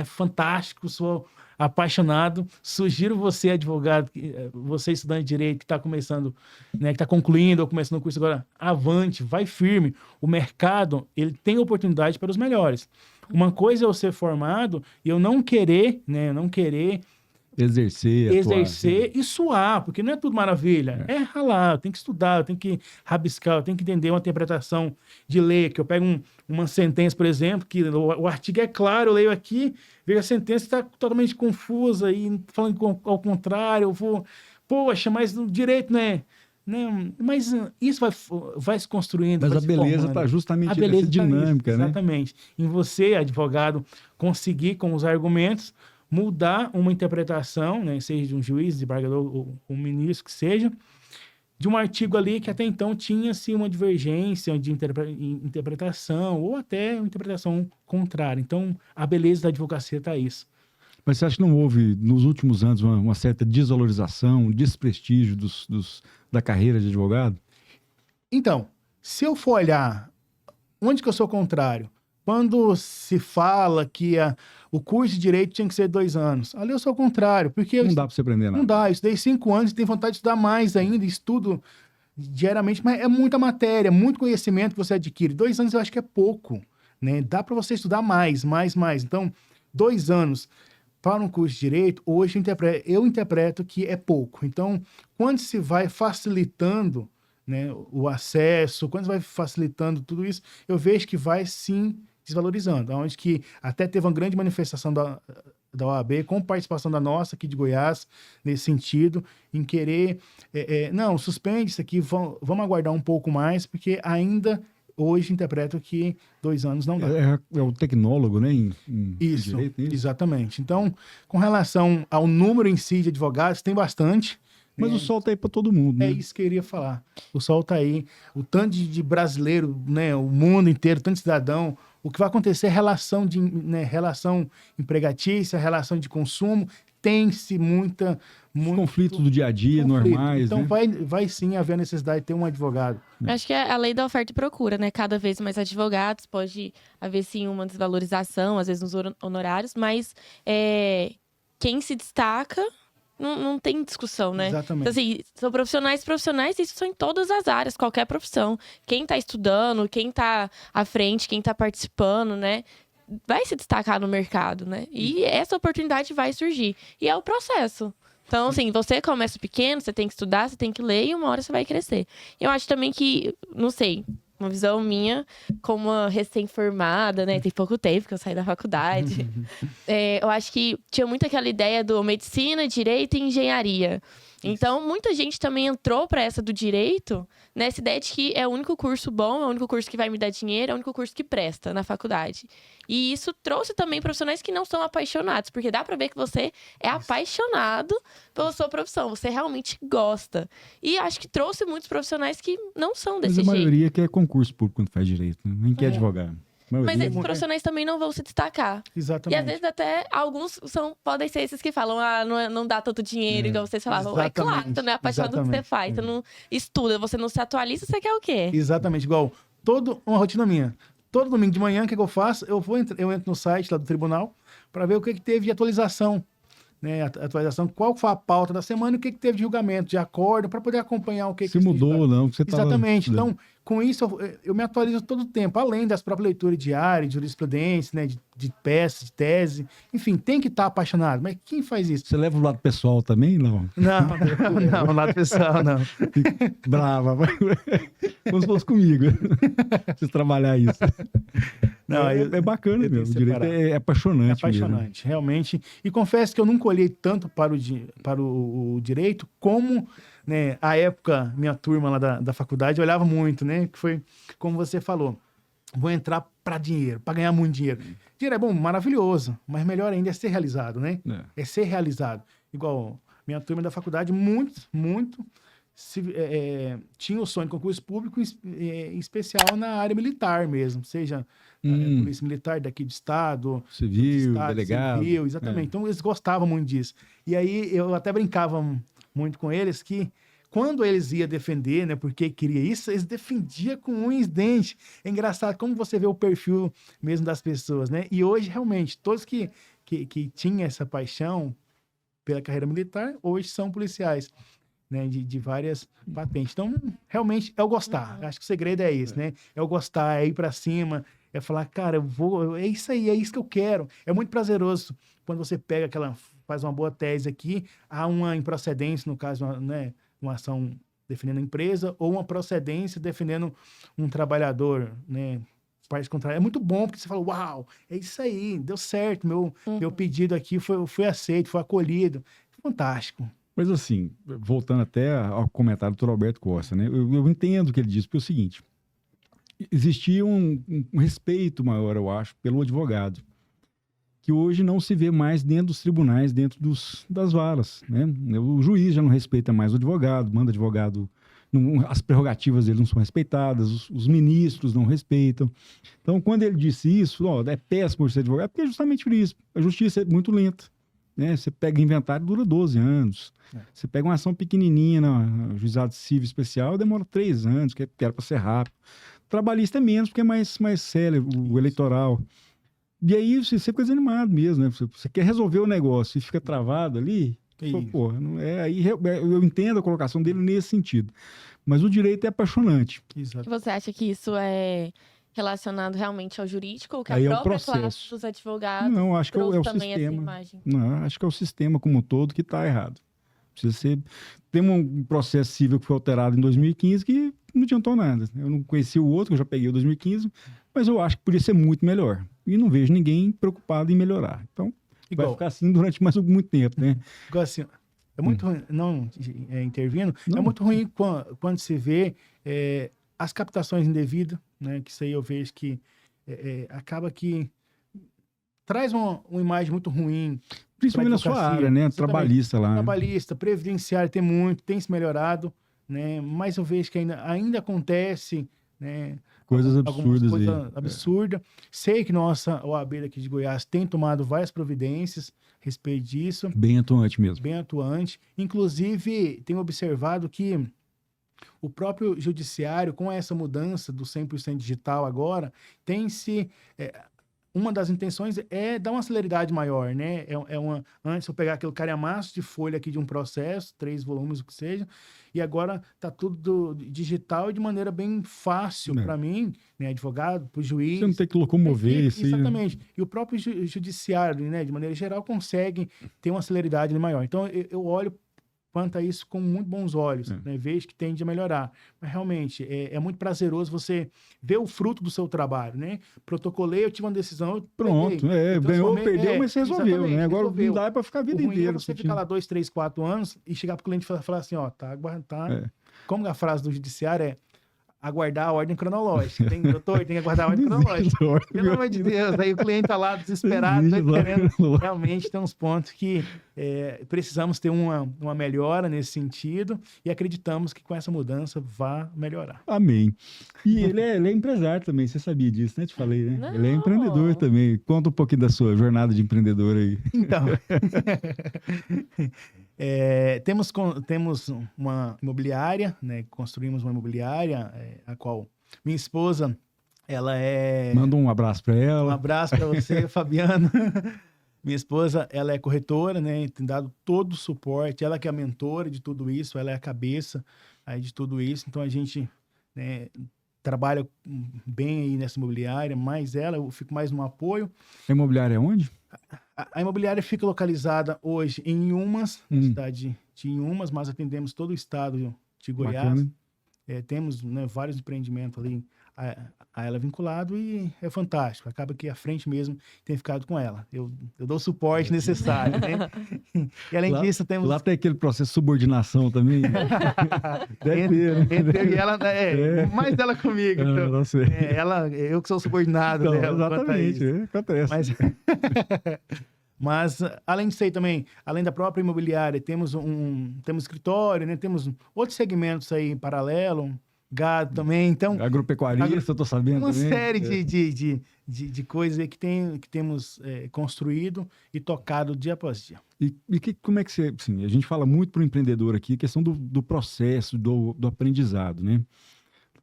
fantástico, sou apaixonado. Sugiro você, advogado, você estudante de direito que está começando, né, que está concluindo ou começando o curso agora, avante, vai firme. O mercado, ele tem oportunidade para os melhores. Uma coisa é eu ser formado e eu não querer, né, exercer e suar, porque não é tudo maravilha. É ralar, eu tenho que estudar, eu tenho que rabiscar, eu tenho que entender uma interpretação de lei, que eu pego uma sentença, por exemplo, que o artigo é claro, eu leio aqui, vejo a sentença está totalmente confusa e falando ao contrário, eu vou, poxa, mas o direito não é... Né? Mas isso vai se construindo. Mas a beleza está justamente nessa dinâmica, né? Exatamente. Em você, advogado, conseguir com os argumentos mudar uma interpretação, né, seja de um juiz, desembargador ou um ministro que seja, de um artigo ali que até então tinha-se uma divergência de interpretação ou até uma interpretação contrária. Então, a beleza da advocacia está isso. Mas você acha que não houve, nos últimos anos, uma certa desvalorização, desprestígio da carreira de advogado? Então, se eu for olhar onde que eu sou contrário, quando se fala que o curso de Direito tinha que ser 2 anos, ali eu sou o contrário. Porque não dá para você aprender nada. Não dá, eu estudei 5 anos e tenho vontade de estudar mais ainda, estudo diariamente, mas é muita matéria, muito conhecimento que você adquire. 2 anos eu acho que é pouco, né? Dá para você estudar mais. Então, 2 anos para um curso de Direito, hoje eu interpreto que é pouco. Então, quando se vai facilitando, né, o acesso, quando vai facilitando tudo isso, eu vejo que vai sim desvalorizando, onde que até teve uma grande manifestação da OAB, com participação da nossa aqui de Goiás, nesse sentido, em querer, não, suspende isso aqui, vamos aguardar um pouco mais, porque ainda hoje interpreto que 2 anos não dá. É o tecnólogo, né? Isso, direito, isso, exatamente. Então, com relação ao número em si de advogados, tem bastante. Mas o sol tá aí para todo mundo, né? É isso que eu iria falar. O sol tá aí. O tanto de brasileiro, né? O mundo inteiro, tanto de cidadão. O que vai acontecer é relação empregatícia, relação de consumo. Tem-se muito conflitos do dia a dia, normais. Então, né? vai sim haver a necessidade de ter um advogado. Acho que é a lei da oferta e procura, né? Cada vez mais advogados, pode haver sim uma desvalorização, às vezes nos honorários, mas quem se destaca... Não tem discussão, né? Exatamente. Então, assim, são profissionais, isso são em todas as áreas, qualquer profissão. Quem tá estudando, quem tá à frente, quem tá participando, né? Vai se destacar no mercado, né? E essa oportunidade vai surgir. E é o processo. Então, assim, você começa pequeno, você tem que estudar, você tem que ler e uma hora você vai crescer. Eu acho também que, não sei... Uma visão minha, como uma recém-formada, né? Tem pouco tempo que eu saí da faculdade. Eu acho que tinha muito aquela ideia do medicina, direito e engenharia. Então, muita gente também entrou para essa do direito, nessa ideia de que é o único curso bom, é o único curso que vai me dar dinheiro, é o único curso que presta na faculdade. E isso trouxe também profissionais que não são apaixonados, porque dá para ver que você é apaixonado pela sua profissão, você realmente gosta. E acho que trouxe muitos profissionais que não são desse jeito. Mas a maioria quer concurso público quando faz direito, né? Nem quer advogado. Mas esses profissionais também não vão se destacar. Exatamente. E às vezes até alguns podem ser esses que falam, não dá tanto dinheiro, igual vocês falavam. Exatamente. É claro, você não é apaixonado no que você faz, você não estuda, você não se atualiza, você quer o quê? Exatamente, igual uma rotina minha. Todo domingo de manhã, o que eu faço? Eu entro no site lá do tribunal para ver o que teve de atualização. né, atualização, qual foi a pauta da semana e o que teve de julgamento, de acordo, para poder acompanhar o que Se mudou ou não, que você Exatamente. Então, com isso, eu me atualizo todo o tempo, além das próprias leituras diárias, de jurisprudência, né, de peças, de tese. Enfim, tem que estar apaixonado. Mas quem faz isso? Você leva o lado pessoal também, não? Não, o lado pessoal, não. Brava. Como se fosse comigo. Preciso trabalhar isso. Não, é bacana mesmo. O direito é apaixonante. É apaixonante, mesmo. Realmente. E confesso que eu nunca olhei tanto para o direito como, né, a época, minha turma lá da faculdade olhava muito, né? Que foi, como você falou, vou entrar para dinheiro, para ganhar muito dinheiro. Dinheiro é bom, maravilhoso, mas melhor ainda é ser realizado, né? É ser realizado. Igual minha turma da faculdade, muito tinha o sonho de concurso público, em especial na área militar mesmo, seja polícia militar daqui do estado, civil, delegado. Civil, exatamente. Então eles gostavam muito disso. E aí eu até brincava muito com eles que quando eles iam defender, né, porque queria isso, eles defendiam com unhas e dentes. É engraçado como você vê o perfil mesmo das pessoas, né? E hoje, realmente, todos que tinham essa paixão pela carreira militar, hoje são policiais, né, de várias patentes. Então, realmente, é o gostar. Acho que o segredo é esse, né? É o gostar, é ir para cima, é falar, cara, é isso aí, é isso que eu quero. É muito prazeroso quando você pega faz uma boa tese aqui, há uma improcedência, no caso, né, uma ação defendendo a empresa, ou uma procedência defendendo um trabalhador, né? Parte contrária. É muito bom, porque você fala, uau, é isso aí, deu certo, meu pedido aqui foi aceito, foi acolhido. Fantástico. Mas assim, voltando até ao comentário do Dr. Alberto Costa, né? Eu entendo o que ele disse, porque é o seguinte, existia um respeito maior, eu acho, pelo advogado, que hoje não se vê mais dentro dos tribunais, dentro das varas, né? O juiz já não respeita mais o advogado, manda advogado, as prerrogativas dele não são respeitadas, os ministros não respeitam. Então, quando ele disse isso, é péssimo ser advogado, porque é justamente por isso. A justiça é muito lenta, né? Você pega inventário, dura 12 anos. Você pega uma ação pequenininha no juizado civil especial, demora 3 anos, que era para ser rápido. Trabalhista é menos, porque é mais sério, o eleitoral. E aí você fica desanimado mesmo, né? Você quer resolver o negócio e fica travado ali. Aí eu entendo a colocação dele nesse sentido. Mas o direito é apaixonante. Exato. Você acha que isso é relacionado realmente ao jurídico ou que aí a própria classe dos advogados não, acho que é o também sistema. essa imagem? Não, acho que é o sistema como um todo que está errado. Tem um processo civil que foi alterado em 2015 que não adiantou nada. Eu não conheci o outro, eu já peguei o 2015, mas eu acho que podia ser muito melhor. E não vejo ninguém preocupado em melhorar. Então, vai ficar assim durante muito tempo, né? Igual assim, é muito ruim, não intervindo, é muito ruim quando se vê as captações indevidas, né? Que isso aí eu vejo que acaba que traz uma imagem muito ruim. Principalmente na sua área, né? Trabalhista lá. Trabalhista, previdenciário, tem se melhorado, né? Mas eu vejo que ainda acontece, né? Coisas absurdas aí. Absurdas. Sei que nossa OAB daqui de Goiás tem tomado várias providências a respeito disso. Bem atuante mesmo. Bem atuante. Inclusive, tenho observado que o próprio judiciário, com essa mudança do 100% digital agora, uma das intenções é dar uma celeridade maior, né? Antes eu pegar aquele calhamaço de folha aqui de um processo, 3 volumes, o que seja, e agora tá tudo digital e de maneira bem fácil para mim, né, advogado, para o juiz. Você não tem que locomover isso. Exatamente. E o próprio judiciário, né, de maneira geral, consegue ter uma celeridade maior. Então, eu olho quanto a isso com muito bons olhos, né? Vejo que tende a melhorar. Mas realmente é muito prazeroso você ver o fruto do seu trabalho, né? Protocolei, eu tive uma decisão. Pronto, ganhou, perdeu, mas você resolveu, né? Agora não dá para ficar a vida inteira. Você ficar lá 2, 3, 4 anos e chegar para o cliente e falar assim, como a frase do judiciário é aguardar a ordem cronológica. Doutor, tem que aguardar a ordem cronológica. Pelo amor de Deus, aí o cliente tá lá desesperado, querendo realmente ter uns pontos que precisamos ter uma melhora nesse sentido e acreditamos que com essa mudança vai melhorar. Amém. E ele é empresário também, você sabia disso, né? Te falei, né? Não. Ele é empreendedor também. Conta um pouquinho da sua jornada de empreendedor aí. Então, temos uma imobiliária, né? Construímos uma imobiliária, a qual minha esposa, ela é... Manda um abraço para ela. Um abraço para você, Fabiano. Minha esposa, ela é corretora, né? Tem dado todo o suporte. Ela que é a mentora de tudo isso, ela é a cabeça aí de tudo isso. Então, a gente, né, trabalha bem aí nessa imobiliária, mas eu fico mais no apoio. A imobiliária é onde? A imobiliária fica localizada hoje em Inhumas, na cidade de Inhumas, mas atendemos todo o estado de Goiás. Temos, né, vários empreendimentos ali a ela vinculado e é fantástico. Acaba que a frente mesmo tem ficado com ela. Eu dou o suporte necessário, né? E além disso, temos... Lá tem aquele processo de subordinação também. Deve ter, né? E ela, mais dela comigo. Então, não sei. Eu que sou subordinado Então, dela. exatamente, acontece. Mas, além disso aí também, além da própria imobiliária, temos escritório, né? Temos outros segmentos aí em paralelo, gado também, então... Agropecuarista, eu tô sabendo uma também. série de coisas aí que temos construído e tocado dia após dia. E como é que você... Assim, a gente fala muito para o empreendedor aqui, a questão do processo, do aprendizado, né?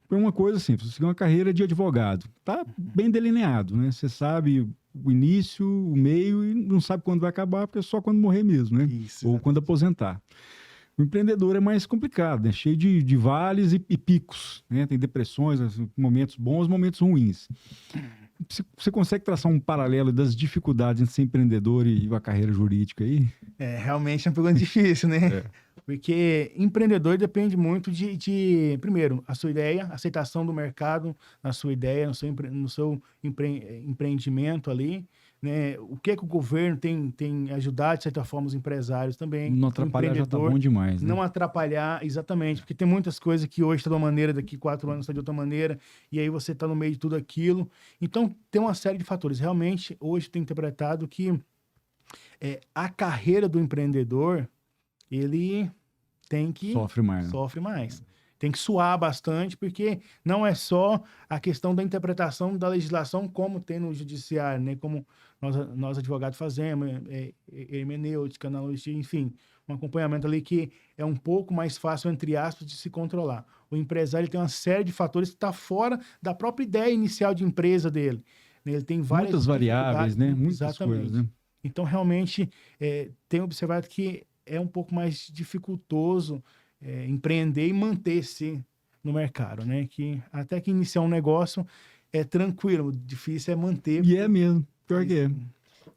Foi uma coisa assim, você tem uma carreira de advogado, tá bem delineado, né? Você sabe o início, o meio e não sabe quando vai acabar, porque é só quando morrer mesmo, né? Isso, ou quando aposentar. O empreendedor é mais complicado, né? Cheio de vales e picos, né? Tem depressões, momentos bons, momentos ruins. Você consegue traçar um paralelo das dificuldades entre ser empreendedor e a carreira jurídica aí? Realmente é uma pergunta difícil, né? Porque empreendedor depende muito primeiro, a sua ideia, aceitação do mercado na sua ideia, no seu empreendimento ali, né? O que o governo tem ajudado, de certa forma, os empresários também. Não atrapalhar já tá bom demais, né? Não atrapalhar, exatamente, porque tem muitas coisas que hoje está de uma maneira, daqui 4 anos está de outra maneira, e aí você está no meio de tudo aquilo. Então, tem uma série de fatores. Realmente, hoje tem interpretado que a carreira do empreendedor, ele sofre mais. Sofre mais. Tem que suar bastante, porque não é só a questão da interpretação da legislação como tem no judiciário, né? Como nós advogados fazemos, hermenêutica, analogia, enfim, um acompanhamento ali que é um pouco mais fácil, entre aspas, de se controlar. O empresário tem uma série de fatores que está fora da própria ideia inicial de empresa dele. Ele tem muitas variáveis, né? Muitas coisas, né? Então, realmente, tem observado que é um pouco mais dificultoso empreender e manter-se no mercado, né? Que até que iniciar um negócio é tranquilo, difícil é manter. E é mesmo, pior que é.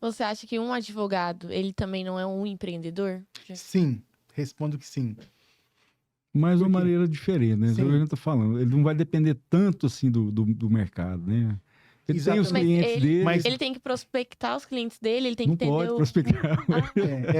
Você acha que um advogado, ele também não é um empreendedor? Sim, respondo que sim. Mas de uma maneira diferente, né? A gente tá falando, ele não vai depender tanto assim do mercado, né? Ele tem os clientes dele. Mas ele tem que prospectar os clientes dele, ele tem que entender. Não pode prospectar.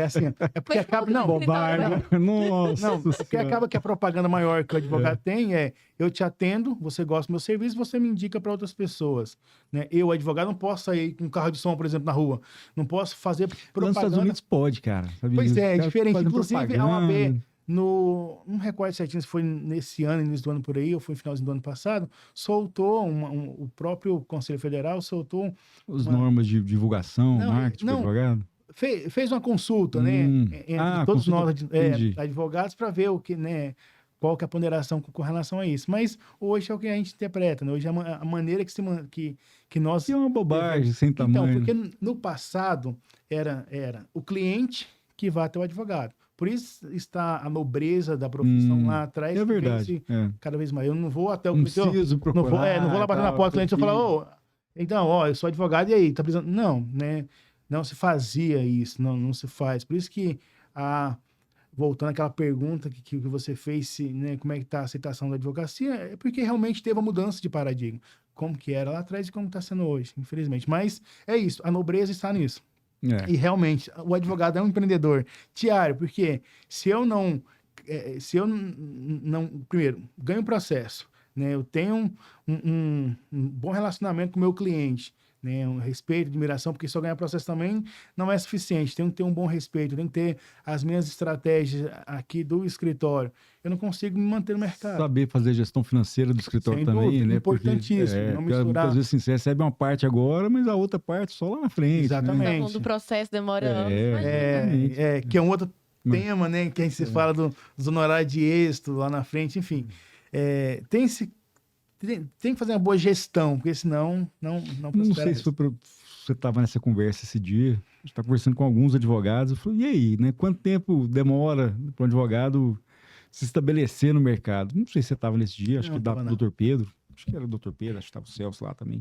Assim, é porque acaba... Não, bobagem. Nossa. Não, porque acaba que a propaganda maior que o advogado tem eu te atendo, você gosta do meu serviço, você me indica para outras pessoas. Né? Eu, advogado, não posso sair com um carro de som, por exemplo, na rua. Não posso fazer propaganda. Nos Estados Unidos pode, cara. Sabia? Pois é diferente. Inclusive, a OAB... Não recordo certinho se foi nesse ano, início do ano por aí, ou foi no finalzinho do ano passado, soltou, o próprio Conselho Federal soltou... As normas de divulgação, marketing, advogado? Fez uma consulta, né? Entre todos nós, advogados, para ver o que, né? Qual que é a ponderação com relação a isso. Mas hoje é o que a gente interpreta, né? Hoje é a maneira que nós... E é uma bobagem sem tamanho. Então, porque no passado era o cliente que vai até o advogado. Por isso está a nobreza da profissão lá atrás. É verdade. Cada vez mais. Eu não vou até o cliente. Não preciso procurar. Não vou lá bater na porta do cliente e falar, então, eu sou advogado e aí, tá precisando... Não, né? Não se fazia isso, não se faz. Por isso que, voltando àquela pergunta que você fez, né, como é que está a aceitação da advocacia, é porque realmente teve uma mudança de paradigma. Como que era lá atrás e como está sendo hoje, infelizmente. Mas é isso, a nobreza está nisso. E realmente, o advogado é um empreendedor diário, porque se eu não primeiro, ganho processo, né, eu tenho um bom relacionamento com o meu cliente, né, um respeito, admiração, porque só ganhar processo também não é suficiente, tem que ter um bom respeito, tem que ter as minhas estratégias aqui do escritório. Eu não consigo me manter no mercado. Saber fazer gestão financeira do escritório também, né? Importantíssimo, não misturar. Muitas vezes assim, você recebe uma parte agora, mas a outra parte só lá na frente. Exatamente. Quando o processo demora anos. Que é um outro tema, né? Que a gente fala dos honorários de êxito lá na frente, enfim. Tem que fazer uma boa gestão, porque senão não prospera. Não sei se foi você estava nessa conversa esse dia, a gente está conversando com alguns advogados, eu falei, e aí, né? Quanto tempo demora para um advogado se estabelecer no mercado? Não sei se você estava nesse dia, acho que da Dr. Pedro, acho que era o Dr. Pedro, acho que estava o Celso lá também.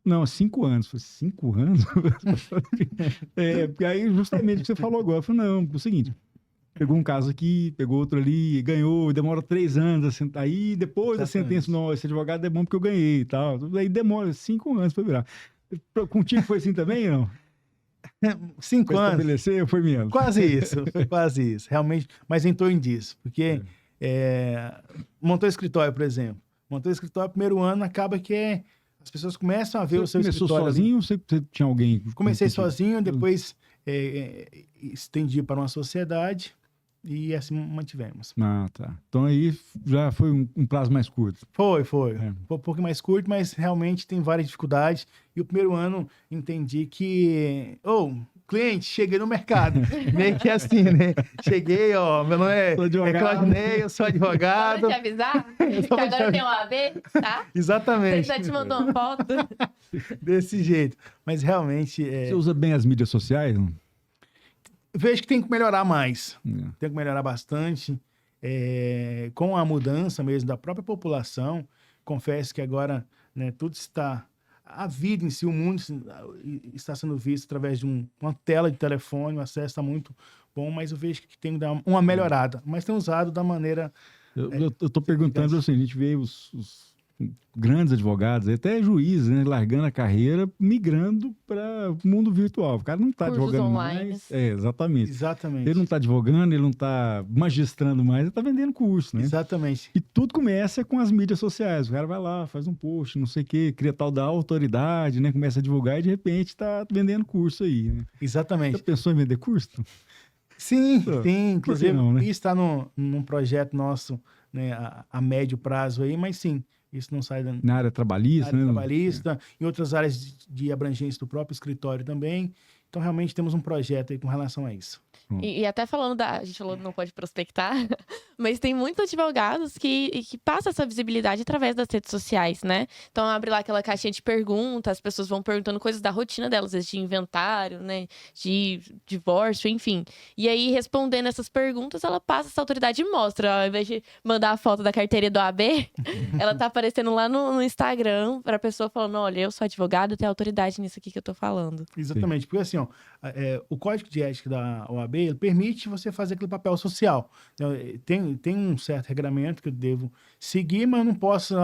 Não, 5 anos. Falei, 5 anos? Porque aí justamente o que você falou agora, eu falei, não, é o seguinte, pegou um caso aqui, pegou outro ali, ganhou, demora 3 anos, assim, aí depois da sentença, não, esse advogado é bom porque eu ganhei e tal, aí demora 5 anos para virar. Contigo foi assim também, não? 5 anos. Estabelecer, foi menos. Quase isso, foi quase isso. Realmente, mas em torno disso. Porque montou escritório, por exemplo. Montou escritório, primeiro ano, acaba que as pessoas começam a ver o seu escritório. Começou sozinho ou você tinha alguém? Comecei sozinho, depois estendi para uma sociedade e assim mantivemos. Ah, tá. Então aí já foi um prazo mais curto. Foi. Foi um pouco mais curto, mas realmente tem várias dificuldades. E o primeiro ano entendi que... cliente, cheguei no mercado. Meio que assim, né? Cheguei, meu nome é Claudinei, eu sou advogado. Pode te avisar que agora tem um AB, tá? Exatamente. Você já te mandou uma foto. Desse jeito. Mas realmente... Você usa bem as mídias sociais, não? Vejo que tem que melhorar mais. Tem que melhorar bastante. Com a mudança mesmo da própria população, confesso que agora, né, tudo está... A vida em si, o mundo está sendo visto através de uma tela de telefone, o acesso está muito bom, mas eu vejo que tem que dar uma melhorada. Mas tem usado da maneira... Eu estou perguntando assim, a gente vê os grandes advogados, até juízes, né, largando a carreira, migrando para o mundo virtual. O cara não está advogando online. mais. Exatamente. Exatamente. Ele não está advogando, ele não está magistrando mais, ele está vendendo curso, né? Exatamente. E tudo começa com as mídias sociais. O cara vai lá, faz um post, não sei o quê, cria tal da autoridade, né? Começa a divulgar e de repente está vendendo curso aí, né? Exatamente. Você pensou em vender curso? Sim. Inclusive, não, né? isso está num projeto nosso, né, a médio prazo aí, mas sim, isso não sai na área trabalhista, né? Trabalhista, em outras áreas de abrangência do próprio escritório também. Então, realmente, temos um projeto aí com relação a isso. E até falando a gente falou que não pode prospectar, mas tem muitos advogados que passam essa visibilidade através das redes sociais, né? Então, abre lá aquela caixinha de perguntas, as pessoas vão perguntando coisas da rotina delas, de inventário, né? De divórcio, enfim. E aí, respondendo essas perguntas, ela passa essa autoridade e mostra. Ao invés de mandar a foto da carteirinha do AB, ela tá aparecendo lá no Instagram pra pessoa falando, olha, eu sou advogado, eu tenho autoridade nisso aqui que eu tô falando. Exatamente, porque assim, o Código de Ética da OAB, ele permite você fazer aquele papel social. Tem um certo regramento que eu devo seguir, mas eu não posso,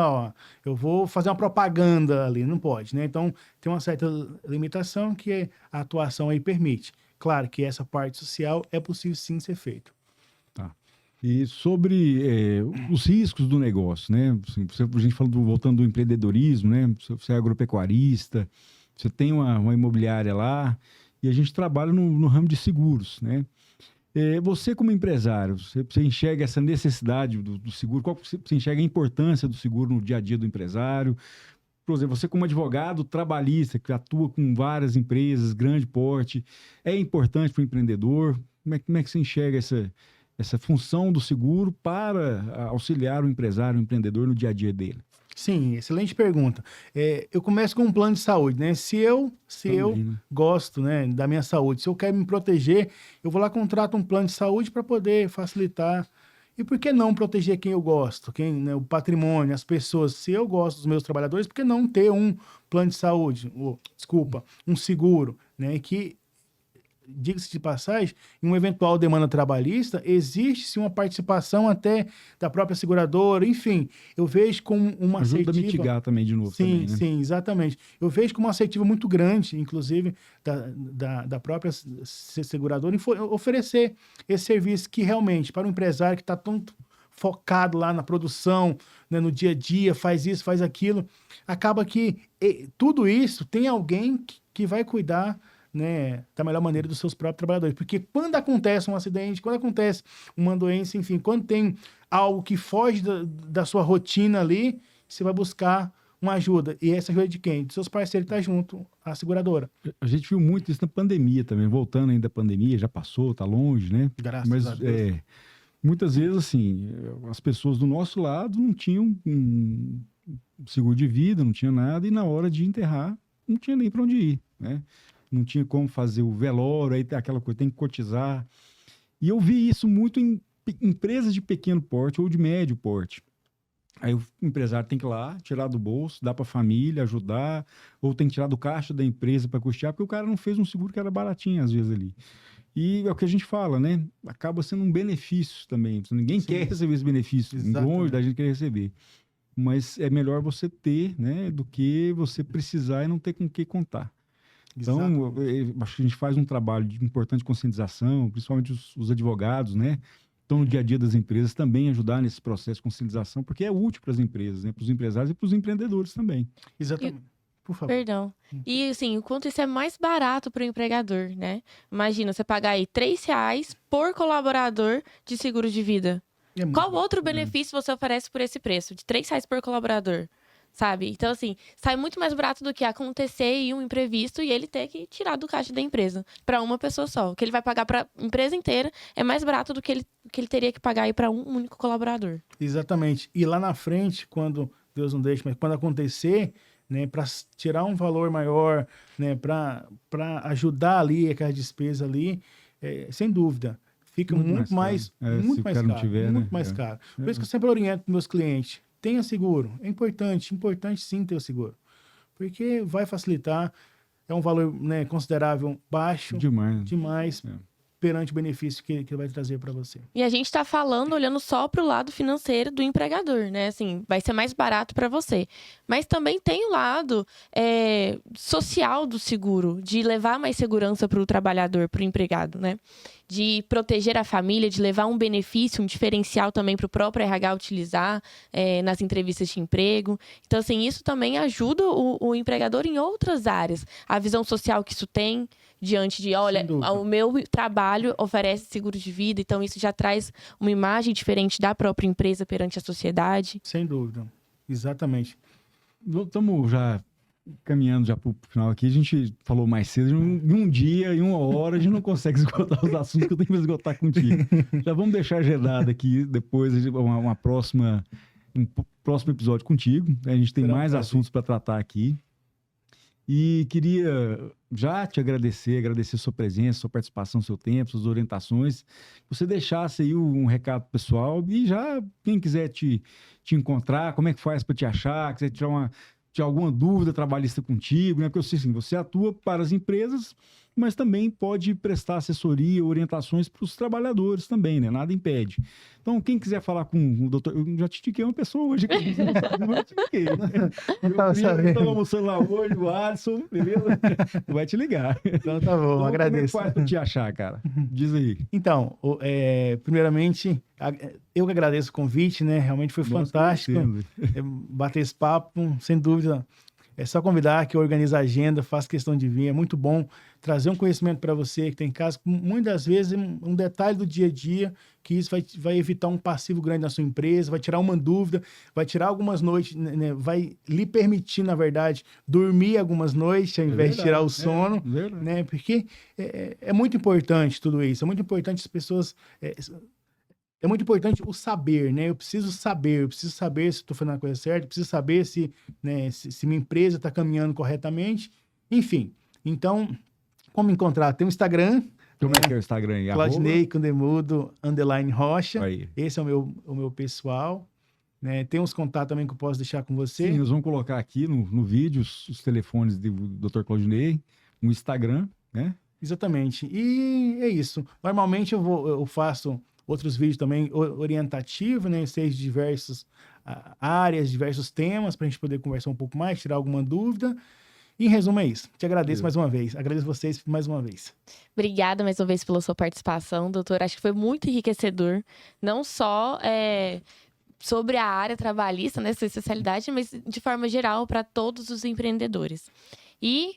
eu vou fazer uma propaganda ali, não pode, né? Então, tem uma certa limitação que a atuação aí permite. Claro que essa parte social é possível sim ser feito. Tá. E sobre os riscos do negócio, né? Assim, a gente falando, voltando do empreendedorismo, né? Você é agropecuarista, você tem uma imobiliária lá, e a gente trabalha no ramo de seguros, né? Você como empresário, você enxerga essa necessidade do seguro? Qual você enxerga a importância do seguro no dia a dia do empresário? Por exemplo, você como advogado trabalhista, que atua com várias empresas, grande porte, é importante para o empreendedor? Como é que você enxerga essa função do seguro para auxiliar o empresário, o empreendedor no dia a dia dele? Sim, excelente pergunta. Eu começo com um plano de saúde, né? Se eu gosto, né, da minha saúde, se eu quero me proteger, eu vou lá, contrato um plano de saúde para poder facilitar. E por que não proteger quem eu gosto? Né, o patrimônio, as pessoas. Se eu gosto dos meus trabalhadores, por que não ter um plano de saúde? Um seguro, né? Que, diga-se de passagem, em uma eventual demanda trabalhista, existe-se uma participação até da própria seguradora, enfim, eu vejo como uma ajuda a mitigar também de novo. Sim, também, né? Sim, exatamente. Eu vejo como uma assertiva muito grande, inclusive, da própria seguradora, em oferecer esse serviço que realmente, para o empresário que está tão focado lá na produção, né, no dia a dia, faz isso, faz aquilo, acaba que tudo isso tem alguém que vai cuidar, né, da melhor maneira dos seus próprios trabalhadores. Porque quando acontece um acidente, quando acontece uma doença, enfim, quando tem algo que foge da sua rotina ali, você vai buscar uma ajuda. E essa ajuda é de quem? Dos seus parceiros que estão junto à seguradora. A gente viu muito isso na pandemia também, voltando ainda da pandemia, já passou, tá longe, né? Graças a Deus. Muitas vezes, assim, as pessoas do nosso lado não tinham um seguro de vida, não tinham nada, e na hora de enterrar, não tinha nem para onde ir, né? Não tinha como fazer o velório, aí tem aquela coisa, tem que cotizar. E eu vi isso muito em empresas de pequeno porte ou de médio porte. Aí o empresário tem que ir lá, tirar do bolso, dar para a família, ajudar, ou tem que tirar do caixa da empresa para custear, porque o cara não fez um seguro que era baratinho, às vezes, ali. E é o que a gente fala, né? Acaba sendo um benefício também. Ninguém quer receber esse benefício, longe da gente querer receber. Mas é melhor você ter, né, do que você precisar e não ter com o que contar. Então, acho que a gente faz um trabalho de importante conscientização, principalmente os advogados, né? Estão no dia a dia das empresas também ajudar nesse processo de conscientização, porque é útil para as empresas, né? Para os empresários e para os empreendedores também. Exatamente. Por favor. Perdão. E assim, o quanto isso é mais barato para o empregador, né? Imagina, você pagar aí R$3 por colaborador de seguro de vida. Qual outro benefício você oferece por esse preço? De R$3 por colaborador, sabe? Então, assim, sai muito mais barato do que acontecer aí um imprevisto e ele ter que tirar do caixa da empresa para uma pessoa só. O que ele vai pagar para a empresa inteira é mais barato do que ele teria que pagar aí para um único colaborador. Exatamente. E lá na frente, quando Deus não deixe, mas quando acontecer, né, para tirar um valor maior, né, para ajudar ali aquela despesa ali, sem dúvida, fica muito mais caro. Muito mais caro. Por isso que eu sempre oriento meus clientes, tenha seguro. É importante sim ter o seguro. Porque vai facilitar, é um valor, né, considerável, baixo, demais perante o benefício que ele vai trazer para você. E a gente está falando, olhando só para o lado financeiro do empregador, né? Assim, vai ser mais barato para você. Mas também tem o lado social do seguro, de levar mais segurança para o trabalhador, para o empregado, né? De proteger a família, de levar um benefício, um diferencial também para o próprio RH utilizar nas entrevistas de emprego. Então, assim, isso também ajuda o empregador em outras áreas. A visão social que isso tem diante de, olha, o meu trabalho oferece seguro de vida, então isso já traz uma imagem diferente da própria empresa perante a sociedade. Sem dúvida, exatamente. Estamos já caminhando já para o final aqui, a gente falou mais cedo, em um dia, em 1 hora, a gente não consegue esgotar os assuntos que eu tenho que esgotar contigo. Já vamos deixar agendado aqui, depois um próximo episódio contigo, a gente tem mais assuntos para tratar aqui. E queria já te agradecer sua presença, sua participação, seu tempo, suas orientações. Você deixasse aí um recado pessoal e já quem quiser te encontrar, como é que faz para te achar, quiser tirar alguma dúvida trabalhista contigo, né? Porque eu sei assim, você atua para as empresas, mas também pode prestar assessoria, orientações para os trabalhamos também, né? Nada impede. Então, quem quiser falar com o doutor... Eu já te indiquei uma pessoa hoje aqui. Eu te indiquei, né? Eu estava almoçando lá hoje, o Alisson, beleza? Vai te ligar. Então, tá bom, então, agradeço. Como é que faz para te achar, cara? Diz aí. Então, primeiramente, eu que agradeço o convite, né? Realmente foi fantástico bater esse papo, sem dúvida. É só convidar que eu organizo a agenda, faço questão de vir. É muito bom trazer um conhecimento para você que tem em casa. Muitas vezes, um detalhe do dia a dia, que isso vai evitar um passivo grande na sua empresa, vai tirar uma dúvida, vai tirar algumas noites, né, vai lhe permitir, na verdade, dormir algumas noites, ao invés de tirar o sono. Né, porque é muito importante tudo isso. É muito importante as pessoas... É muito importante o saber, né? Eu preciso saber se estou fazendo a coisa certa, eu preciso saber se minha empresa está caminhando corretamente. Enfim, então, como encontrar? Tem um Instagram. Como é que é o Instagram aí? Claudinei Condemudo _Rocha. Aí. Esse é o meu pessoal. Né? Tem uns contatos também que eu posso deixar com você. Sim, nós vamos colocar aqui no vídeo os telefones do Dr. Claudinei, no Instagram, né? Exatamente. E é isso. Normalmente eu faço outros vídeos também orientativos, né? Seja de diversas áreas, diversos temas, para a gente poder conversar um pouco mais, tirar alguma dúvida. Em resumo, é isso. Te agradeço mais uma vez. Agradeço vocês mais uma vez. Obrigada mais uma vez pela sua participação, doutor. Acho que foi muito enriquecedor. Não só sobre a área trabalhista, né? Sua especialidade, mas de forma geral para todos os empreendedores. E...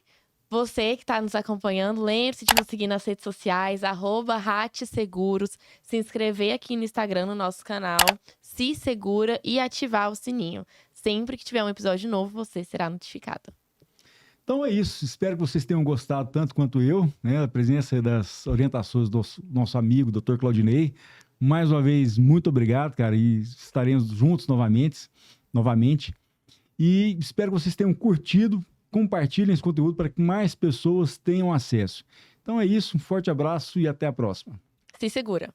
você que está nos acompanhando, lembre-se de nos seguir nas redes sociais, @RATSeguros, se inscrever aqui no Instagram, no nosso canal, se segura e ativar o sininho. Sempre que tiver um episódio novo, você será notificado. Então é isso, espero que vocês tenham gostado tanto quanto eu, né? A presença das orientações do nosso amigo, Dr. Claudinei. Mais uma vez, muito obrigado, cara, e estaremos juntos novamente. E espero que vocês tenham curtido compartilhem esse conteúdo para que mais pessoas tenham acesso. Então é isso, um forte abraço e até a próxima. Se segura.